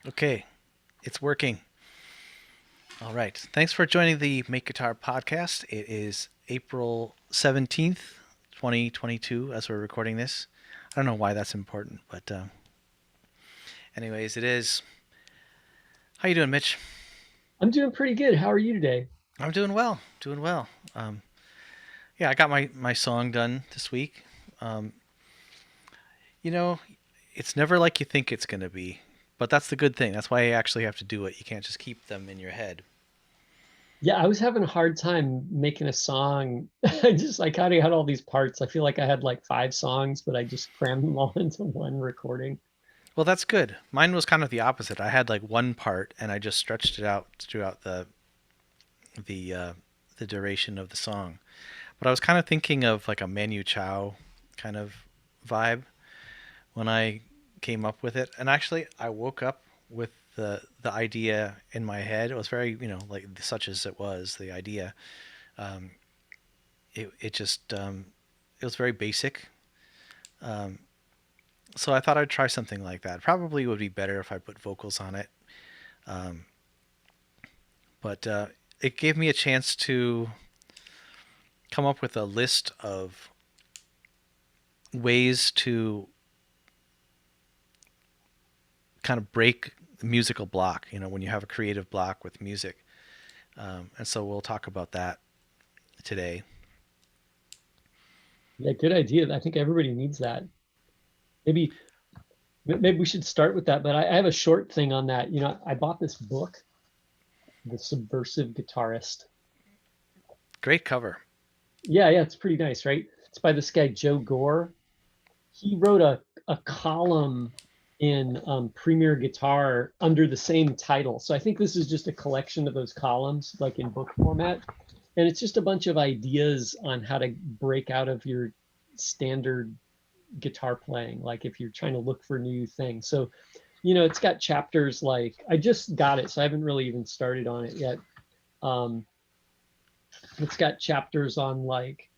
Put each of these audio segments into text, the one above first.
Okay, it's working. All right. Thanks for joining the Make Guitar podcast. It is April 17th, 2022, as we're recording this. I don't know why that's important, but anyways, it is. How you doing, Mitch? I'm doing pretty good. How are you today? I'm doing well. Doing well. Yeah, I got my song done this week. Um, you know, it's never like you think it's going to be, but that's the good thing. That's why you actually have to do it. You can't just keep them in your head. Yeah, I was having a hard time making a song. I kind of had all these parts. I feel like I had like five songs, but I just crammed them all into one recording. Well, that's good. Mine was kind of the opposite. I had like one part, and I just stretched it out throughout the uh, the duration of the song. But I was kind of thinking of like a Manu Chao kind of vibe when I came up with it. And actually, I woke up with the idea in my head. It was very like such as it was the idea. Um, it just it was very basic. Um, so I thought I'd try something like that. Probably would be better if I put vocals on it. Um, but it gave me a chance to come up with a list of ways to kind of break the musical block, when you have a creative block with music. And so we'll talk about that today. Yeah, good idea. I think everybody needs that. Maybe maybe we should start with that. But I have a short thing on that. I bought this book, The Subversive Guitarist. Great cover. Yeah, it's pretty nice, right? It's by this guy Joe Gore. He wrote a column in Premier Guitar under the same title. So I think this is just a collection of those columns, like in book format. And it's just a bunch of ideas on how to break out of your standard guitar playing, like if you're trying to look for new things. So, it's got chapters like I just got it, so I haven't really even started on it yet. Um, it's got chapters on like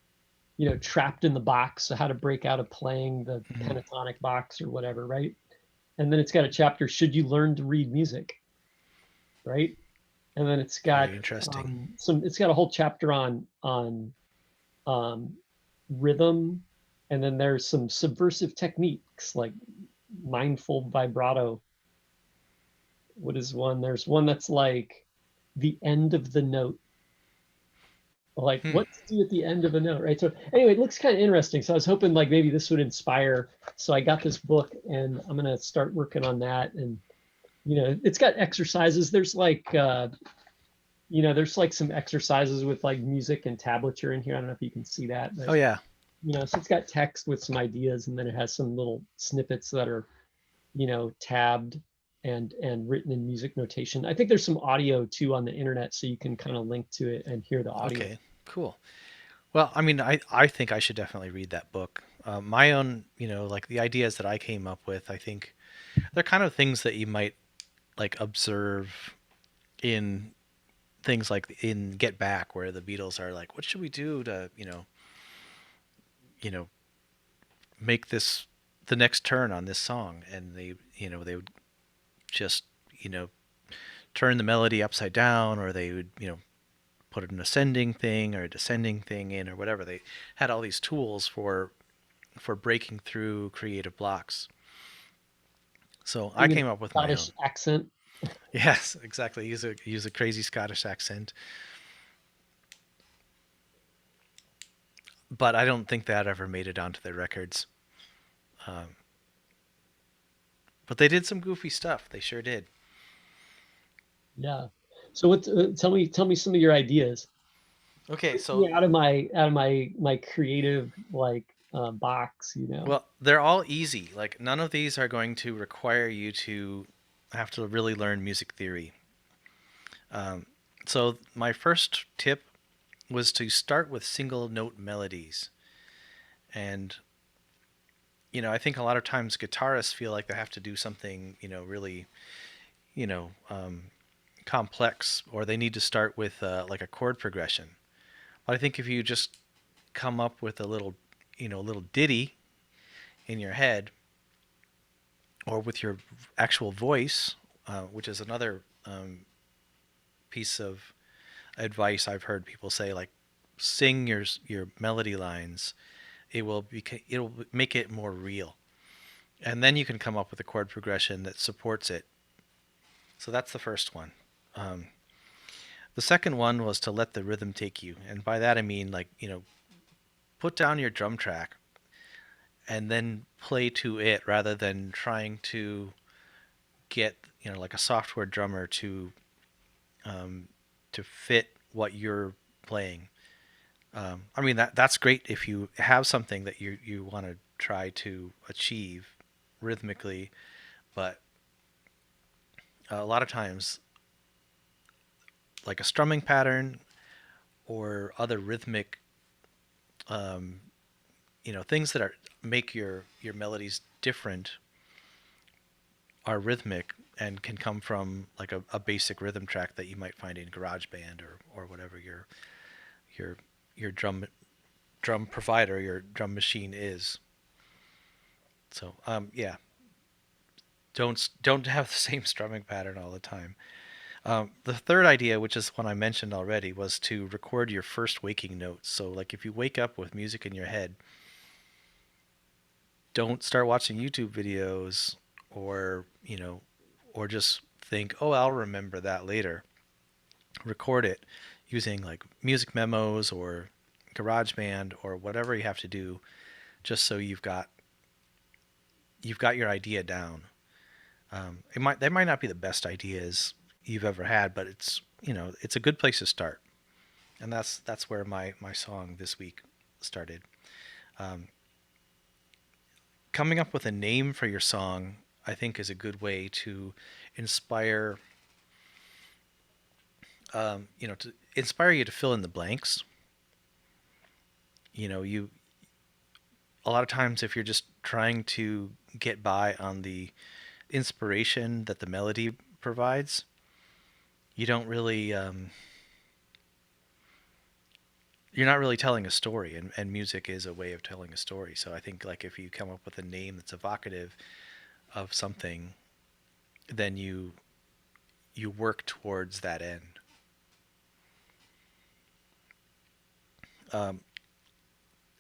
trapped in the box, so how to break out of playing the Mm-hmm. pentatonic box or whatever, right? And then it's got a chapter, should you learn to read music, right? And then it's got Very interesting. it's got a whole chapter on um, rhythm, and then there's some subversive techniques like mindful vibrato. What is one? There's one that's like the end of the note, like Hmm. what to do at the end of a note, right? So anyway, it looks kind of interesting. So I was hoping like maybe this would inspire. So I got this book and I'm gonna start working on that. And it's got exercises. There's like some exercises with like music and tablature in here. I don't know if you can see that, Oh but yeah. so it's got text with some ideas, and then it has some little snippets that are tabbed and written in music notation. I think there's some audio too on the internet, so you can kind of link to it and hear the audio. Okay. Cool. Well, I mean, I think I should definitely read that book. My own, like the ideas that I came up with, I think they're kind of things that you might like observe in things like in Get Back, where the Beatles are like, what should we do to, you know, make this the next turn on this song? And they would just, you know, turn the melody upside down, or they would, put an ascending thing or a descending thing in, or whatever. They had all these tools for breaking through creative blocks. So I Sing in came up with my Scottish own. accent. Yes, exactly. Use a crazy Scottish accent, but I don't think that ever made it onto their records. Um, but they did some goofy stuff. They sure did. Yeah. So what? Tell me some of your ideas. Okay, Break so me out of my creative like box. well, they're all easy. Like none of these are going to require you to have to really learn music theory. Um, so my first tip was to start with single note melodies. And I think a lot of times guitarists feel like they have to do something, really, you know, um, complex, or they need to start with like a chord progression. But I think if you just come up with a little, little ditty in your head, or with your actual voice, which is another piece of advice I've heard people say, like sing your melody lines. It'll make it more real, and then you can come up with a chord progression that supports it. So that's the first one. Um, the second one was to let the rhythm take you, and by that I mean like put down your drum track and then play to it rather than trying to get like a software drummer um, to fit what you're playing. I mean that's great if you have something that you want to try to achieve rhythmically, but a lot of times like a strumming pattern or other rhythmic um, things that are make your melodies different are rhythmic and can come from like a basic rhythm track that you might find in GarageBand or whatever your your drum provider, your drum machine is. So yeah, don't have the same strumming pattern all the time. The third idea, which is one I mentioned already, was to record your first waking notes. So like if you wake up with music in your head, don't start watching YouTube videos or or just think, oh, I'll remember that later. Record it using like music memos or GarageBand or whatever you have to do, just so you've got your idea down. They might not be the best ideas you've ever had, but it's a good place to start, and that's where my song this week started. Um, Coming up with a name for your song, I think, is a good way to inspire to inspire you to fill in the blanks. You a lot of times if you're just trying to get by on the inspiration that the melody provides, you don't really you're not really telling a story, and music is a way of telling a story. So I think like if you come up with a name that's evocative of something, then you work towards that end. Um,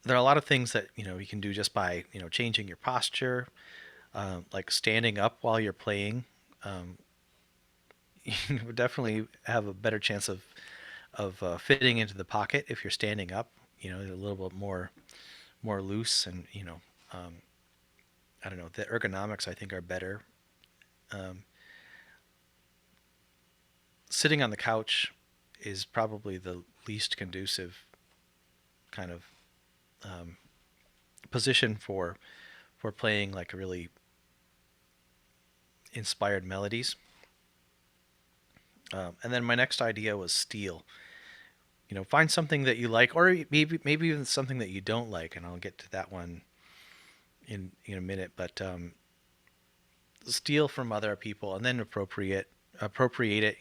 there are a lot of things that you can do just by changing your posture, like standing up while you're playing. Um, you would definitely have a better chance of fitting into the pocket if you're standing up. A little bit more loose, and um, I don't know. The ergonomics I think are better. Um, Sitting on the couch is probably the least conducive kind of um, position for playing like really inspired melodies. And then my next idea was steel. Find something that you like, or maybe even something that you don't like, and I'll get to that one in a minute. But steal from other people and then appropriate it.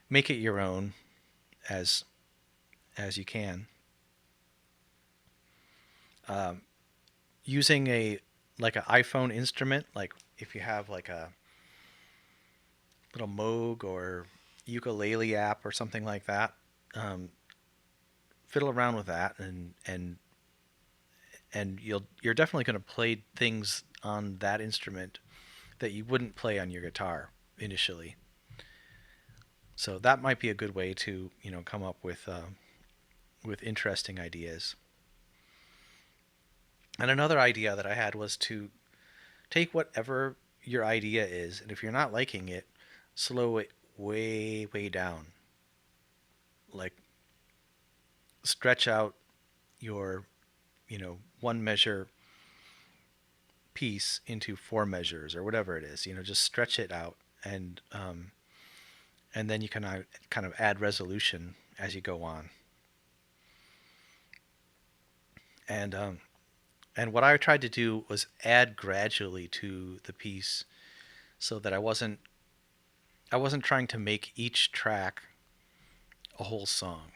Make it your own as you can. Um, Using a like an iPhone instrument, like if you have like a little Moog or ukulele app or something like that, um, fiddle around with that, and you're definitely going to play things on that instrument that you wouldn't play on your guitar initially. So that might be a good way to come up with interesting ideas. And another idea that I had was to take whatever your idea is, and if you're not liking it, slow it way down. Like stretch out your one measure piece into four measures or whatever it is. Just stretch it out, and then you can kind of add resolution as you go on. And what I tried to do was add gradually to the piece, so that I wasn't trying to make each track a whole song.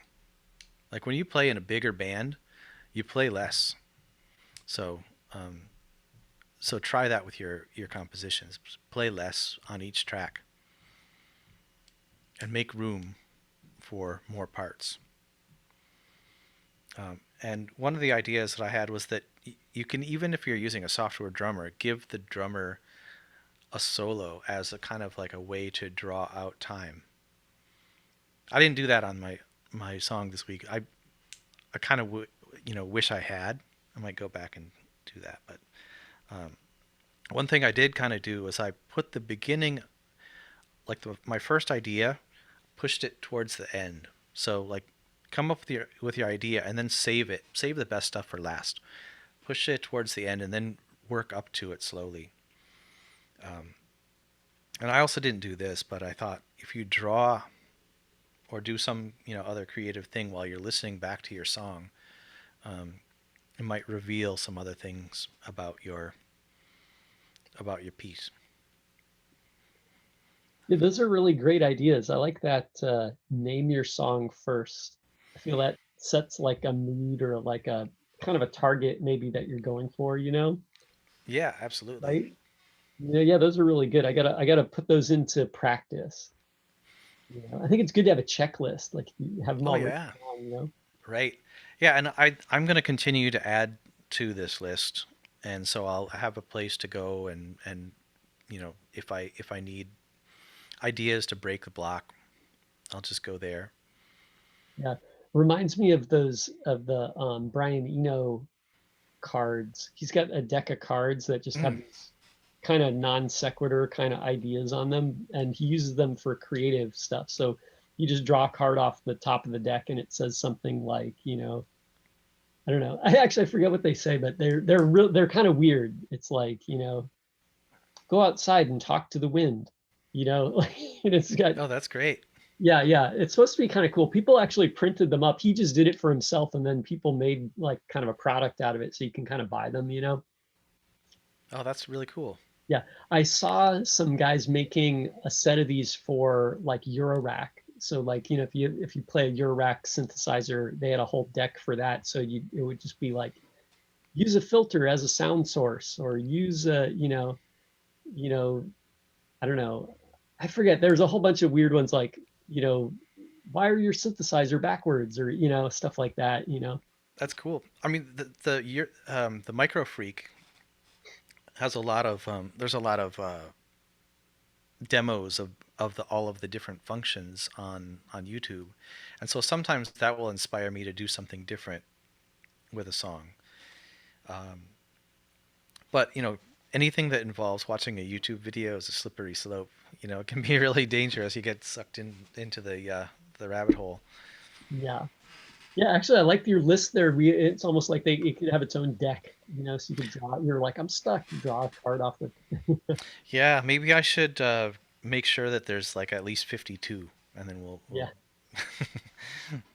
Like when you play in a bigger band, you play less. So So try that with your compositions. Play less on each track and make room for more parts. And one of the ideas that I had was that you can, even if you're using a software drummer, give the drummer a solo as a kind of like a way to draw out time. I didn't do that on my song this week. I kind of wish I had. I might go back and do that. But one thing I did kind of do was I put the beginning, like my first idea, pushed it towards the end. So like come up with your idea and then save it. Save the best stuff for last. Push it towards the end and then work up to it slowly. And I also didn't do this, but I thought if you draw or do some other creative thing while you're listening back to your song, it might reveal some other things about your piece. Yeah, those are really great ideas. I like that name your song first. I feel that sets like a mood or like a kind of a target maybe that you're going for, Yeah, absolutely. right? Yeah, those are really good. I gotta put those into practice. I think it's good to have a checklist, like you have them Oh all written yeah, down. right. Yeah, and I'm going to continue to add to this list, and so I'll have a place to go and if I need ideas to break the block, I'll just go there. Yeah. Reminds me of those of the Brian Eno cards. He's got a deck of cards that just have Mm. these kind of non sequitur kind of ideas on them, and he uses them for creative stuff. So you just draw a card off the top of the deck, and it says something like, I don't know. I forget what they say, but they're kind of weird. It's like, go outside and talk to the wind. And it's got Oh, that's great. yeah. It's supposed to be kind of cool. People actually printed them up. He just did it for himself, and then people made like kind of a product out of it, so you can kind of buy them. Oh, that's really cool. Yeah, I saw some guys making a set of these for like Eurorack. So like, if you play a Eurorack synthesizer, they had a whole deck for that. So it would just be like use a filter as a sound source or use you know, I don't know. I forget. There's a whole bunch of weird ones like, wire your synthesizer backwards or, stuff like that. That's cool. I mean, the Micro Freak has a lot of there's a lot of demos of the all of the different functions on YouTube, and so sometimes that will inspire me to do something different with a song. But anything that involves watching a YouTube video is a slippery slope. It can be really dangerous. You get sucked into the rabbit hole. Yeah. Yeah, actually, I like your list there. It's almost like it could have its own deck, so you could draw. You're like, I'm stuck. You draw a card off the. Yeah, maybe I should make sure that there's like at least 52, and then we'll Yeah,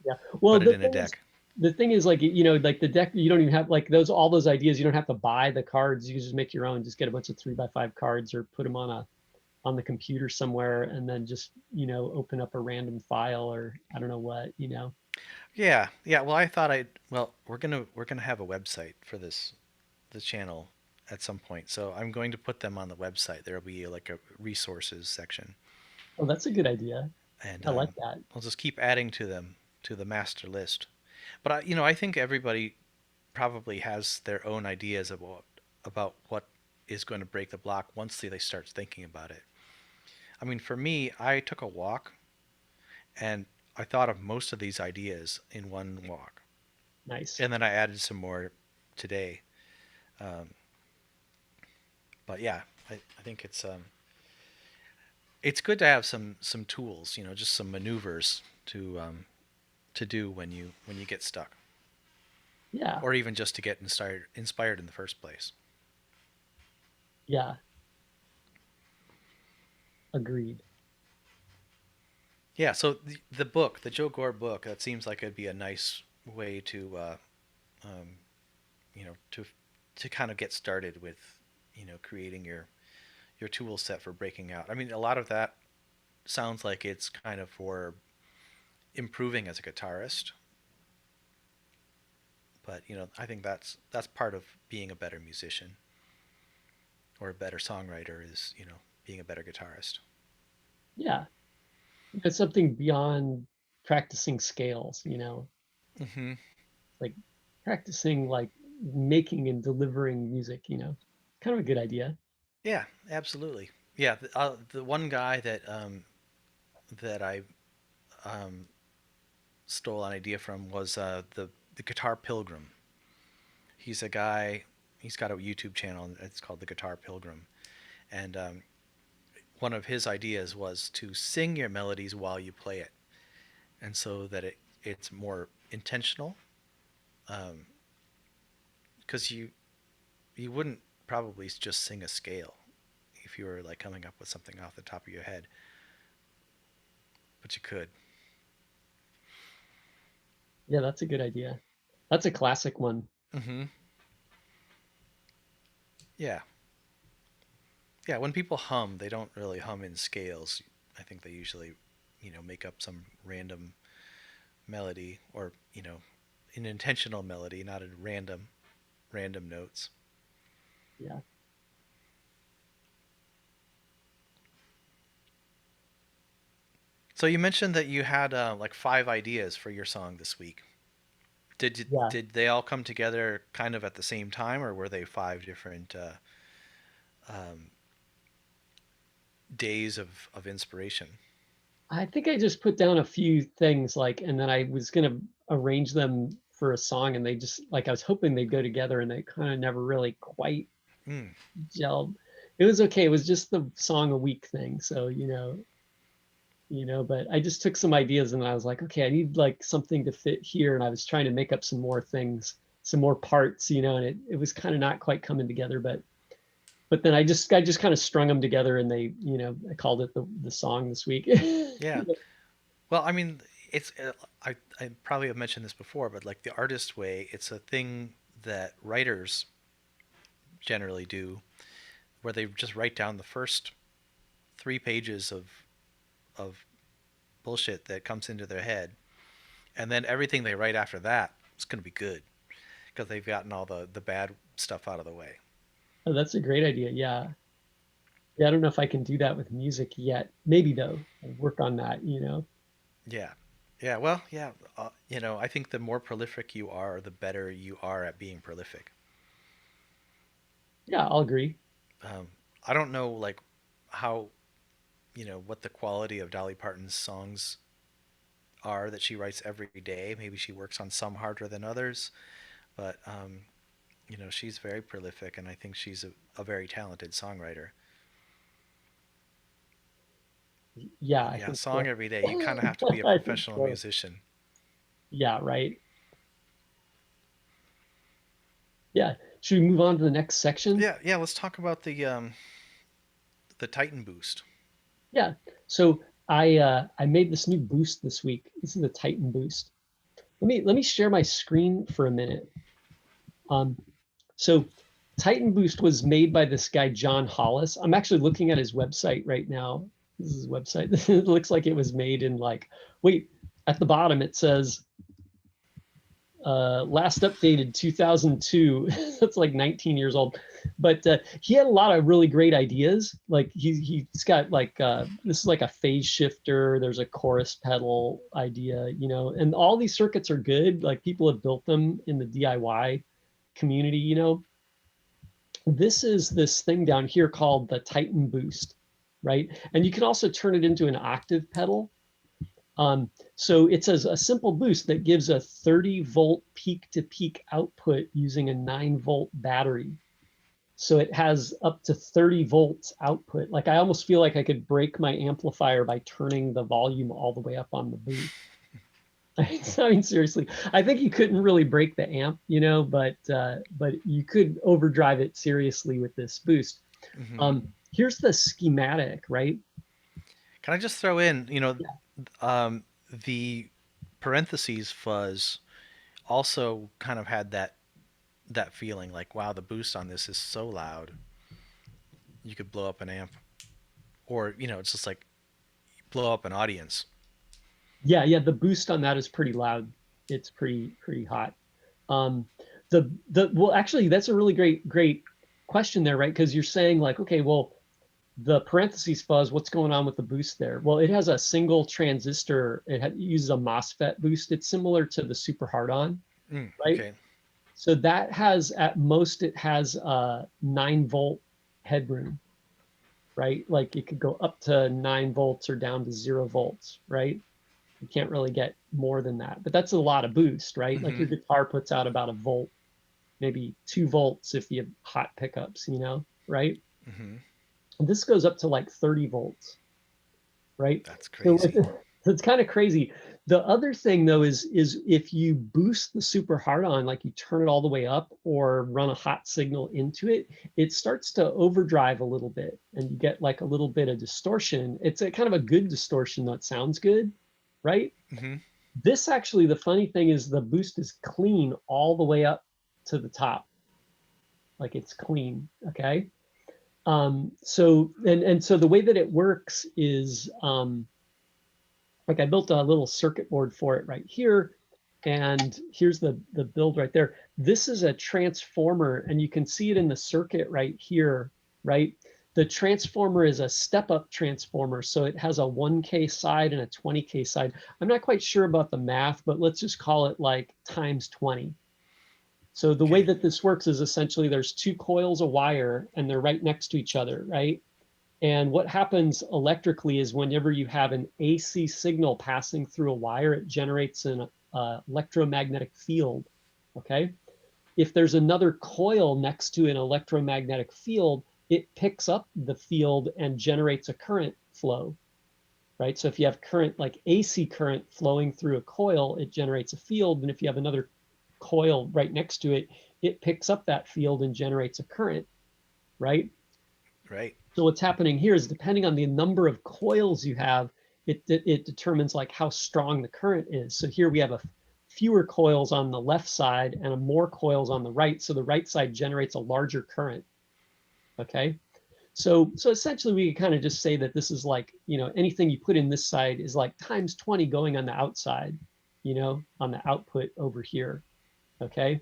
yeah. Well, put it in a deck. the thing is, like, like the deck. You don't even have like all those ideas. You don't have to buy the cards. You can just make your own. Just get a bunch of 3x5 cards or put them on the computer somewhere, and then just open up a random file or I don't know what. Yeah, yeah. Well, I thought Well, we're gonna have a website for the channel at some point, so I'm going to put them on the website. There'll be like a resources section, Oh, that's a good idea. and I like that. I'll just keep adding to them to the master list. But I think everybody probably has their own ideas about what is going to break the block once they start thinking about it. I mean, for me, I took a walk and I thought of most of these ideas in one walk, Nice. and then I added some more today. Um, but yeah, I think it's good to have some tools, just some maneuvers to do when you get stuck, Yeah. or even just to get inspired in the first place. Yeah. Agreed. Yeah, so the book, the Joe Gore book, that seems like it'd be a nice way to um, you know to to kind of get started with creating your tool set for breaking out. I mean, a lot of that sounds like it's kind of for improving as a guitarist, but I think that's part of being a better musician. or a better songwriter is, being a better guitarist. Yeah, it's something beyond practicing scales, Hmm. like practicing like making and delivering music, kind of a good idea. Yeah, absolutely. Yeah, the one guy that I um, stole an idea from was the Guitar Pilgrim. He's a guy. He's got a YouTube channel. And it's called the Guitar Pilgrim, and one of his ideas was to sing your melodies while you play it, and so that it's more intentional. Because you wouldn't probably just sing a scale if you were like coming up with something off the top of your head, but you could. Yeah, that's a good idea. That's a classic one. Hmm. Yeah, yeah. When people hum, they don't really hum in scales. I think they usually, make up some random melody, or an intentional melody, not a random notes. Yeah. So you mentioned that you had like 5 ideas for your song this week. Yeah. Did they all come together kind of at the same time, or were they 5 different um, days of inspiration? I think I just put down a few things like, and then I was gonna arrange them for a song, and they just like I was hoping they'd go together, and they kind of never really quite Mm, gelled. It was okay. It was just the song a week thing. So, but I just took some ideas and I was like, okay, I need like something to fit here. And I was trying to make up some more things, some more parts, and it was kind of not quite coming together, but then I just kind of strung them together and they, I called it the song this week. yeah. Well, I mean, it's I probably have mentioned this before, but like the artist way, it's a thing that writers generally do, where they just write down the first 3 pages of bullshit that comes into their head, and then everything they write after that is going to be good because they've gotten all the bad stuff out of the way. Oh, that's a great idea. Yeah. Yeah. I don't know if I can do that with music yet. Maybe though, I'll work on that. Yeah. Yeah, well, yeah, I think the more prolific you are, the better you are at being prolific. Yeah, I'll agree. Um, I don't know, like, how, what the quality of Dolly Parton's songs are that she writes every day. Maybe she works on some harder than others, but, she's very prolific, and I think she's a very talented songwriter. Yeah, But I yeah, think song so. every day, you kind of have to be a I think professional so. musician. Yeah, right. Yeah. Should we move on to the next section? Yeah, yeah, let's talk about the Titan Boost. Yeah. So I made this new boost this week. This is the Titan boost. Let me share my screen for a minute. Um, so Titan Boost was made by this guy John Hollis. I'm actually looking at his website right now. This is his website. It looks like it was made in like wait, at the bottom it says last updated 2002. That's like 19 years old, but he had a lot of really great ideas. Like he's got like this is like a phase shifter, there's a chorus pedal idea, and all these circuits are good, like people have built them in the DIY community. This is this thing down here called the Titan Boost, right? And you can also turn it into an octave pedal. So it's a simple boost that gives a 30-volt peak to peak output using a 9-volt battery. So it has up to 30 volts output. Like I almost feel like I could break my amplifier by turning the volume all the way up on the boost. I mean, seriously, I think you couldn't really break the amp, but you could overdrive it seriously with this boost. Hmm. Here's the schematic, right? Can I just throw in, Yeah, the parentheses fuzz also kind of had that feeling like, wow, the boost on this is so loud, you could blow up an amp, or it's just like blow up an audience. yeah. The boost on that is pretty loud. It's pretty hot. Um, the well, actually, that's a really great question there, right? Because you're saying like, okay, well, the parentheses fuzz, what's going on with the boost there? Well, it has a single transistor. It uses a Mosfet boost. It's similar to the super hard-on, right? Okay. So that has, at most, it has a 9-volt headroom, right? Like it could go up to 9 volts or down to 0 volts, right? You can't really get more than that, but that's a lot of boost, right? Like Mm-hmm. your guitar puts out about a volt, maybe 2 volts if you have hot pickups, right? Mm-hmm. And this goes up to like 30 volts, right? That's So crazy. it's kind of crazy. The other thing though is if you boost the super hard on, like you turn it all the way up or run a hot signal into it, it starts to overdrive a little bit and you get like a little bit of distortion. It's a kind of a good distortion that sounds good, right? Mm-hmm. This actually, the funny thing is the boost is clean all the way up to the top. Like it's clean, okay? So the way that it works is like I built a little circuit board for it right here. And here's the build right there. This is a transformer, and you can see it in the circuit right here, right? The transformer is a step-up transformer, so it has a 1K side and a 20K side. I'm not quite sure about the math, but let's just call it like times 20. So the way Okay. that this works is essentially there's 2 coils of wire, and they're right next to each other, right? And what happens electrically is whenever you have an AC signal passing through a wire, it generates an electromagnetic field, okay? If there's another coil next to an electromagnetic field, it picks up the field and generates a current flow, right? So if you have current, like AC current flowing through a coil, it generates a field. And if you have another coil right next to it, it picks up that field and generates a current, right? Right. So what's happening here is depending on the number of coils you have, it determines like how strong the current is. So here we have fewer coils on the left side and more coils on the right. So the right side generates a larger current. Okay. So essentially we kind of just say that this is like, anything you put in this side is like times 20 going on the outside, on the output over here. Okay.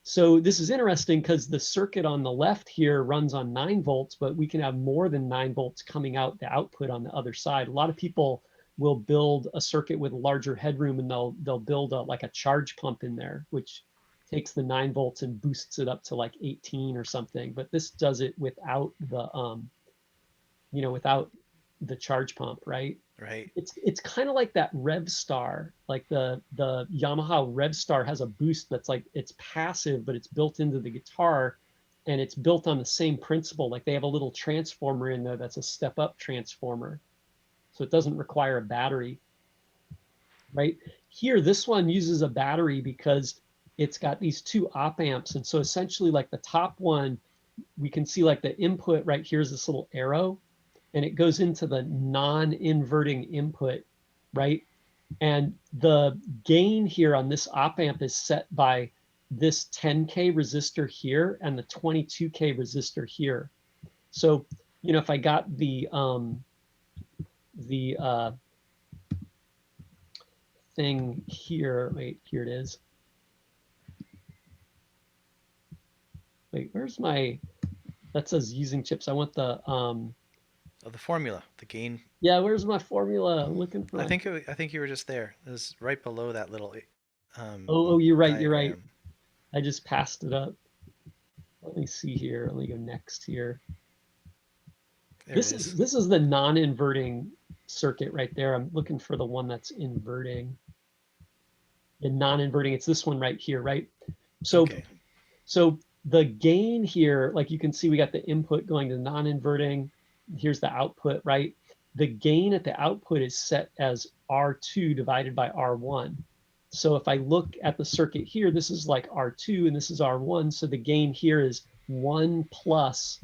So this is interesting because the circuit on the left here runs on 9 volts, but we can have more than 9 volts coming out the output on the other side. A lot of people will build a circuit with larger headroom and they'll build like a charge pump in there, which takes the 9 volts and boosts it up to like 18 or something. But this does it without without the charge pump, right? Right. It's kind of like that Rev Star, like the Yamaha Rev Star has a boost that's like it's passive, but it's built into the guitar, and it's built on the same principle. Like they have a little transformer in there that's a step up transformer, so it doesn't require a battery, right? Here, this one uses a battery because it's got these 2 op amps, and so essentially, like the top one, we can see like the input right here is this little arrow and it goes into the non-inverting input, right? And the gain here on this op amp is set by this 10K resistor here and the 22K resistor here. So, if I got the thing here, wait, here it is. Wait, where's my, that says using chips. I want the, Oh, the formula, the gain. yeah, where's my formula? I'm looking for my, I think you were just there. It was right below that little oh, you're right, you're right. diagram. I just passed it up. Let me see here. Let me go next here. There it This is. is this is the non-inverting circuit right there. I'm looking for the one that's inverting. The non-inverting, it's this one right here, right? So Okay. so the gain here, like you can see, we got the input going to non-inverting. Here's the output, right? The gain at the output is set as R2 divided by R1. So if I look at the circuit here, this is like R2 and this is R1. So the gain here is 1 plus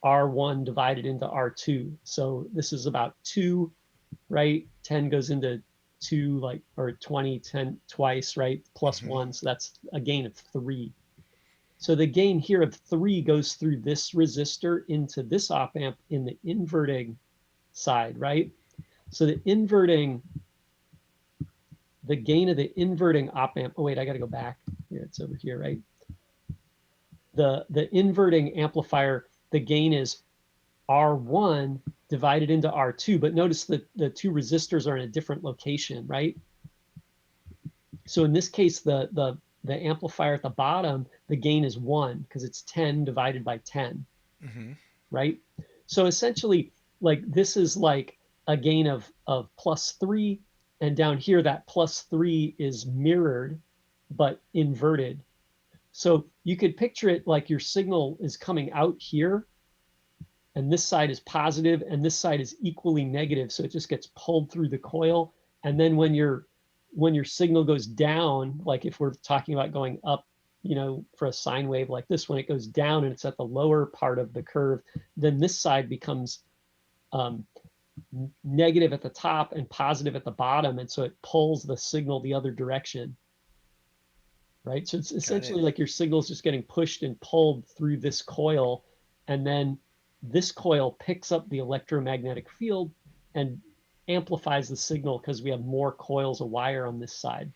R1 divided into R2. So this is about 2, right? 10 goes into 2, like, or 20, 10 twice, right? Plus Mm-hmm. 1. So that's a gain of 3. So the gain here of 3 goes through this resistor into this op amp in the inverting side, right? So the gain of the inverting op amp, oh wait, I got to go back. Here, it's over here, right? The inverting amplifier, the gain is R1 divided into R2, but notice that the two resistors are in a different location, right? So in this case, the amplifier at the bottom, the gain is 1 because it's 10 divided by 10, Mm-hmm. right? So essentially, like this is like a gain of +3, and down here that +3 is mirrored but inverted. So you could picture it like your signal is coming out here, and this side is positive, and this side is equally negative. So it just gets pulled through the coil. And then when your signal goes down, like if we're talking about going up, for a sine wave like this, when it goes down and it's at the lower part of the curve, then this side becomes um, negative at the top and positive at the bottom. And so it pulls the signal the other direction, right? So it's Got it. essentially like your signal is just getting pushed and pulled through this coil. And then this coil picks up the electromagnetic field and amplifies the signal because we have more coils of wire on this side,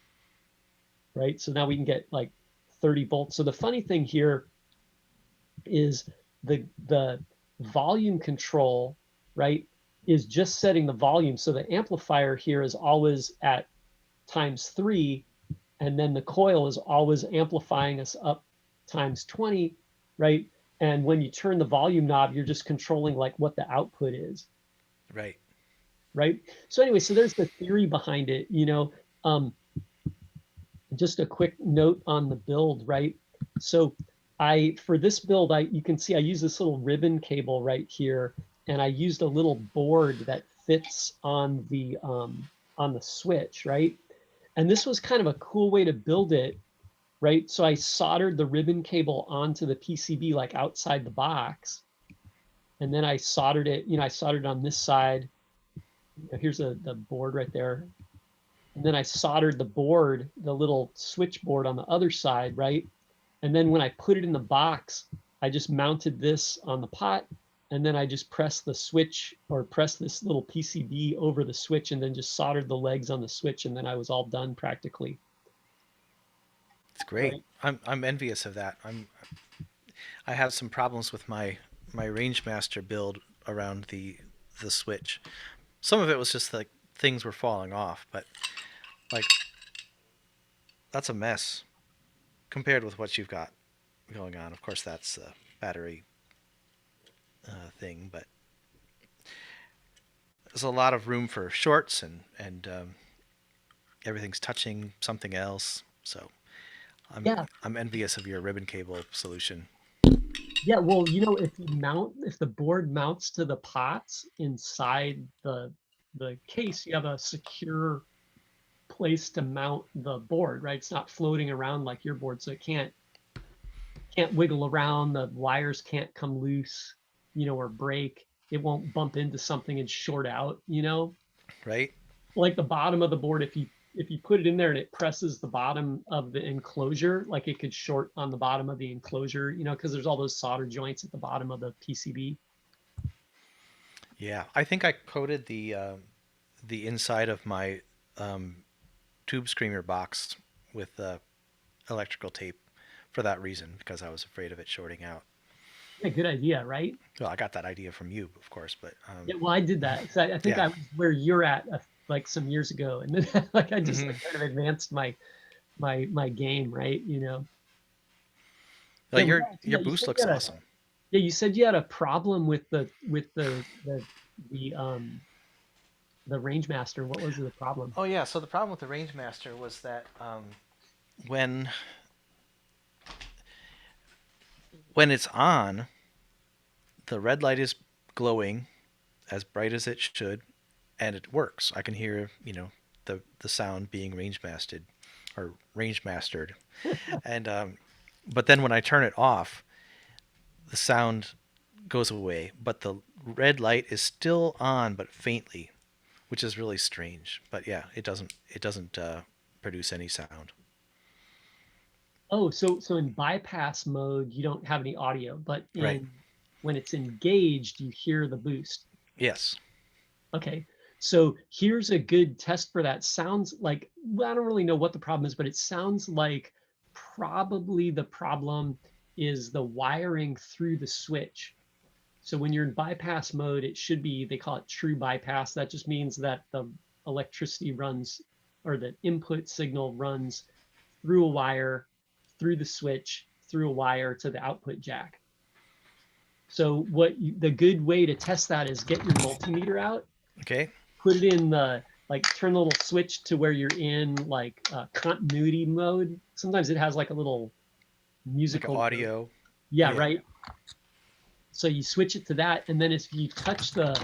right? So now we can get like 30 volts. So the funny thing here is the volume control, right, is just setting the volume. So the amplifier here is always at ×3, and then the coil is always amplifying us up ×20, right? And when you turn the volume knob, you're just controlling like what the output is, Right. right? So anyway, so there's the theory behind it, just a quick note on the build, right? So for this build, you can see I use this little ribbon cable right here, and I used a little board that fits on the switch, right? And this was kind of a cool way to build it, right? So I soldered the ribbon cable onto the PCB like outside the box, and then I soldered it, I soldered it on this side. Here's the board right there. And then I soldered the board, the little switchboard on the other side, right? And then when I put it in the box, I just mounted this on the pot, and then I just pressed the switch or pressed this little PCB over the switch, and then just soldered the legs on the switch, and then I was all done practically, It's great. right? I'm envious of that. I have some problems with my rangemaster build around the switch. Some of it was just like things were falling off, but like that's a mess compared with what you've got going on. Of course, that's a battery thing, but there's a lot of room for shorts and everything's touching something else. So Yeah, I'm envious of your ribbon cable solution. yeah. Well, if the board mounts to the pots inside the case, you have a secure place to mount the board, right? It's not floating around like your board, so it can't wiggle around. The wires can't come loose, or break. It won't bump into something and short out, Right? like the bottom of the board. If you put it in there and it presses the bottom of the enclosure, like it could short on the bottom of the enclosure, because there's all those solder joints at the bottom of the PCB. Yeah, I think I coated the inside of my um, tube screamer box with electrical tape for that reason because I was afraid of it shorting out. Yeah, good idea, right? Well, I got that idea from you, of course, but Yeah, well, I did that. So I think yeah. I was where you're at, like some years ago, and then like I just Hmm. like kind of advanced my game, right? Well, Yeah, your yeah. You boost said looks awesome. you said you had a problem with the the Rangemaster. What was the problem? Oh yeah, so the problem with the rangemaster was that when when it's on, the red light is glowing as bright as it should, and it works. I can hear, the sound being rangemastered or rangemastered, and but then when I turn it off, the sound goes away, but the red light is still on, but faintly, which is really strange. But yeah, it doesn't produce any sound. Oh, so in bypass mode, you don't have any audio, but Right. in when it's engaged, you hear the boost. Yes. Okay. So here's a good test for that. Sounds like, well, I don't really know what the problem is, but it sounds like probably the problem is the wiring through the switch. So when you're in bypass mode, it should be, they call it true bypass. That just means that the electricity runs, or the input signal runs through a wire, through the switch, through a wire to the output jack. So the good way to test that is get your multimeter out, Okay. put it in the, like turn the little switch to where you're in like continuity mode. Sometimes it has like a little Like musical, audio. yeah, Yeah. right. So you switch it to that, and then if you touch the,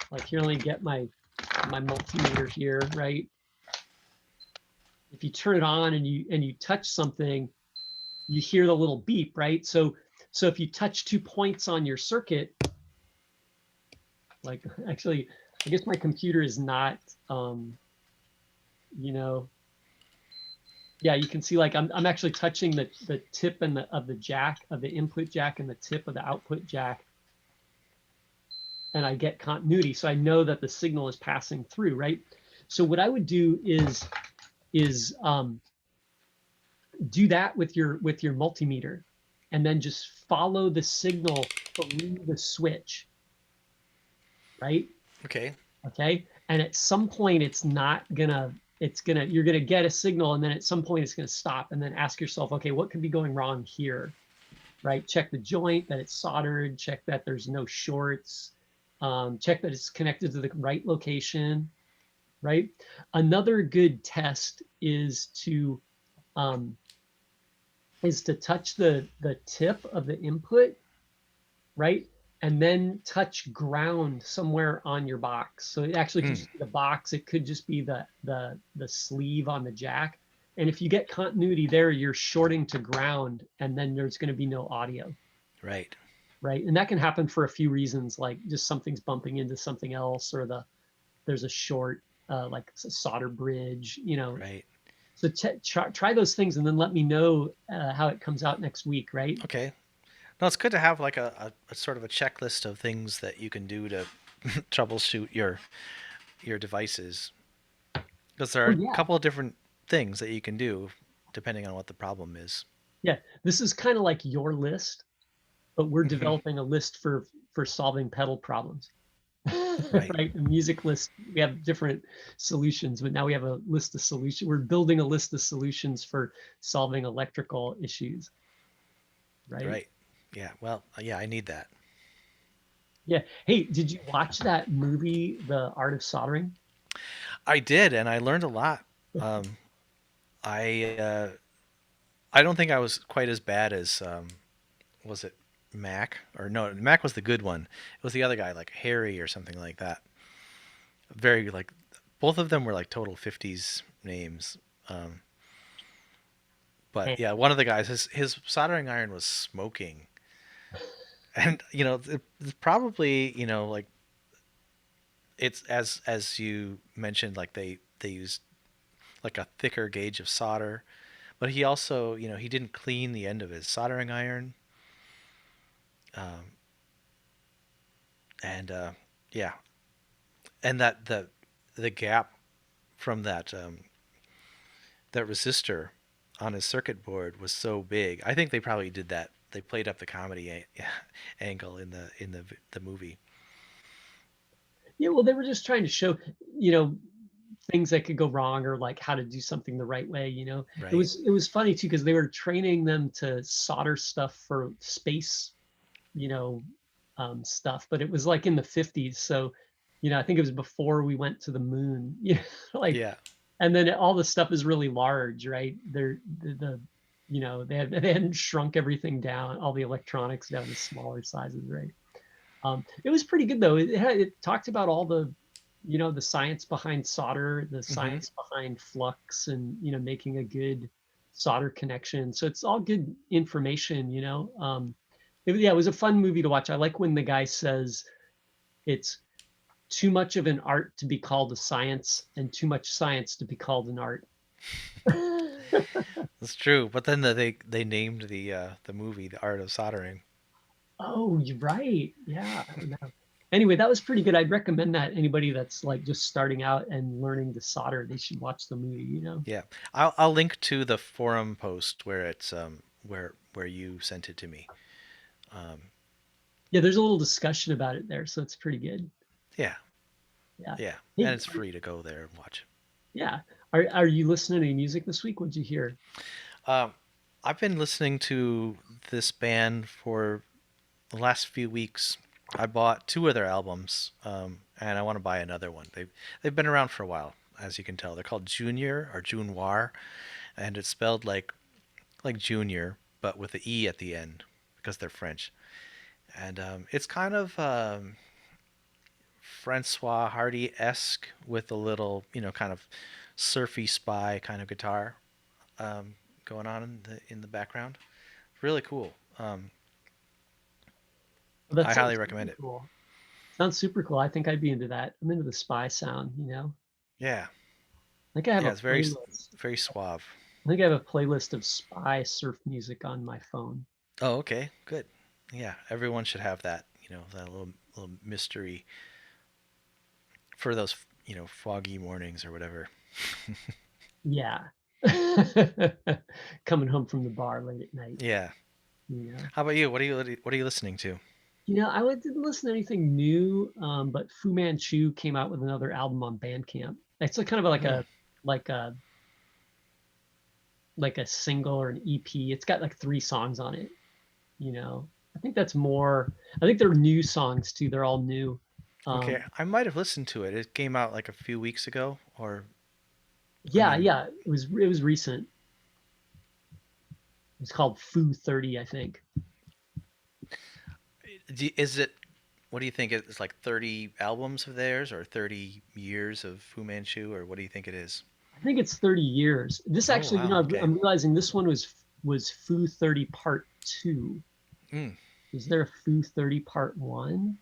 like here, let me get my multimeter here, right? If you turn it on and you touch something, you hear the little beep, right? So if you touch 2 points on your circuit, like actually, I guess my computer is not, you know, yeah, you can see like I'm actually touching the tip and of the jack, of the input jack, and the tip of the output jack, and I get continuity. So I know that the signal is passing through, right? So what I would do is do that with your multimeter, and then just follow the signal through the switch, right? Okay. Okay. And at some point it's not gonna, you're gonna get a signal, and then at some point it's gonna stop, and then ask yourself, okay, what could be going wrong here? Right? Check the joint, that it's soldered, check that there's no shorts, check that it's connected to the right location, right? Another good test is to touch the tip of the input, right? And then touch ground somewhere on your box. So it actually could just be the box. It could just be the sleeve on the jack. And if you get continuity there, you're shorting to ground, and then there's going to be no audio. Right. Right. And that can happen for a few reasons, like just something's bumping into something else, or there's a short, like a solder bridge, Right. So try those things, and then let me know how it comes out next week, right? Okay. No, it's good to have like a sort of a checklist of things that you can do to troubleshoot your devices, because there are Oh a yeah. couple of different things that you can do depending on what the problem is. Yeah. This is kind of like your list, but we're Hmm. developing a list for solving pedal problems. Right. Right? The music list, we have different solutions, but now we have a list of solutions. We're building a list of solutions for solving electrical issues, right? Right. Yeah. Well, yeah, I need that. Yeah. Hey, did you watch that movie, The Art of Soldering? I did, and I learned a lot. Um, I don't think I was quite as bad as was it Mac, or no, Mac was the good one. It was the other guy, like Harry or something like that. Very like both of them were like total 50s names. Um, but And yeah, one of the guys, his soldering iron was smoking, and it's probably like it's as you mentioned, like they used like a thicker gauge of solder, but he also he didn't clean the end of his soldering iron, um, and yeah, and that the gap from that resistor on his circuit board was so big. I think they probably did that. They played up the comedy angle in the movie. yeah, well, they were just trying to show, you know, things that could go wrong, or like how to do something the right way. It Right. was funny too, because they were training them to solder stuff for space, you know, stuff, but it was like in the 50s. So, I think it was before we went to the moon, like, Yeah. and then all the stuff is really large, right? They're they hadn't shrunk everything down, all the electronics down to smaller sizes, right? It was pretty good though. It talked about all the, the science behind solder, the Hmm. science behind flux, and making a good solder connection. So it's all good information. Yeah, it was a fun movie to watch. I like when the guy says it's too much of an art to be called a science, and too much science to be called an art. That's true. But then they named the movie The Art of Soldering. Oh, you're right. Yeah. No. Anyway, that was pretty good. I'd recommend that anybody that's like just starting out and learning to solder, they should watch the movie. Yeah. I'll link to the forum post where you sent it to me. Um, Yeah, there's a little discussion about it there, so it's pretty good. yeah, Yeah. yeah, and Hey, it's free to go there and watch. yeah. Are you listening to any music this week? What'd you hear? Um, I've been listening to this band for the last few weeks. I bought two of their albums, and I want to buy another one. They've been around for a while, as you can tell. They're called Junior or Junewar, and it's spelled like Junior, but with the E at the end because they're French. And it's kind of Francois Hardy esque with a little, kind of surfy spy kind of guitar um, going on in the background. Really cool. Well, that I highly sounds recommend super it. cool. Sounds super cool. I think I'd be into that. I'm into the spy sound. Yeah, I think I have yeah, a it's very playlist. very suave. I think I have a playlist of spy surf music on my phone. Oh, okay, good. Yeah, everyone should have that. That little mystery for those foggy mornings or whatever. Yeah. Coming home from the bar late at night, Yeah. you know. How about you? What are you listening to? Didn't listen to anything new, but Fu Manchu came out with another album on Bandcamp. It's a kind of like Hmm. like a like a single or an EP. It's got like three songs on it, you know. I think that's more. I think they're new songs too. They're all new. Okay, Um, I might have listened to it. It came out like a few weeks ago, or I yeah, mean, yeah. It was recent. It's called Fu 30, I think. is it? What do you think? It's like 30 albums of theirs, or 30 years of Fu Manchu, or what do you think it is? I think it's 30 years. This Oh actually, wow, okay. I'm realizing this one was Fu 30 Part 2. Mm, Is there a Fu 30 Part 1?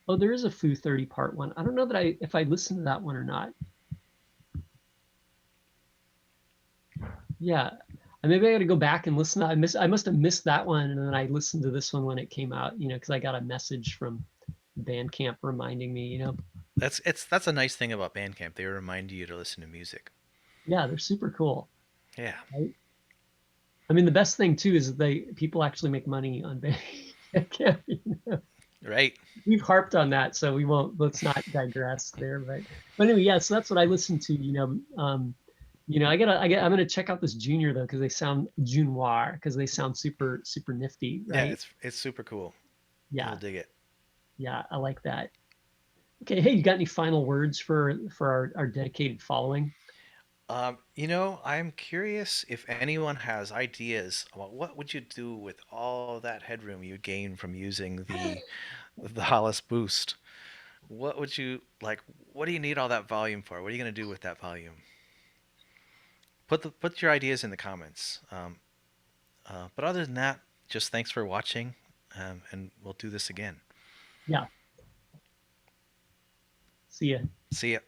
Oh, there is a Fu 30 Part 1. I don't know that I if I listened to that one or not. Yeah. And maybe I got to go back and listen. I must have missed that one, and then I listened to this one when it came out, because I got a message from Bandcamp reminding me. that's a nice thing about Bandcamp. They remind you to listen to music. Yeah, they're super cool. Yeah, Right? I mean, the best thing too is that they people actually make money on Bandcamp. right. We've harped on that, so we won't. Let's not digress there. But anyway, yeah. So that's what I listen to. I'm gonna check out this Junior though because they sound Junoir because they sound super super nifty, Yeah, right? it's super cool. You'll Yeah, dig it. yeah. I like that. Okay, hey, you got any final words for our dedicated following? I'm curious if anyone has ideas about what would you do with all that headroom you gain from using the Hollis Boost. What would you like? What do you need all that volume for? What are you gonna do with that volume? Put your ideas in the comments. But other than that, just thanks for watching, and we'll do this again. Yeah. See ya. See ya.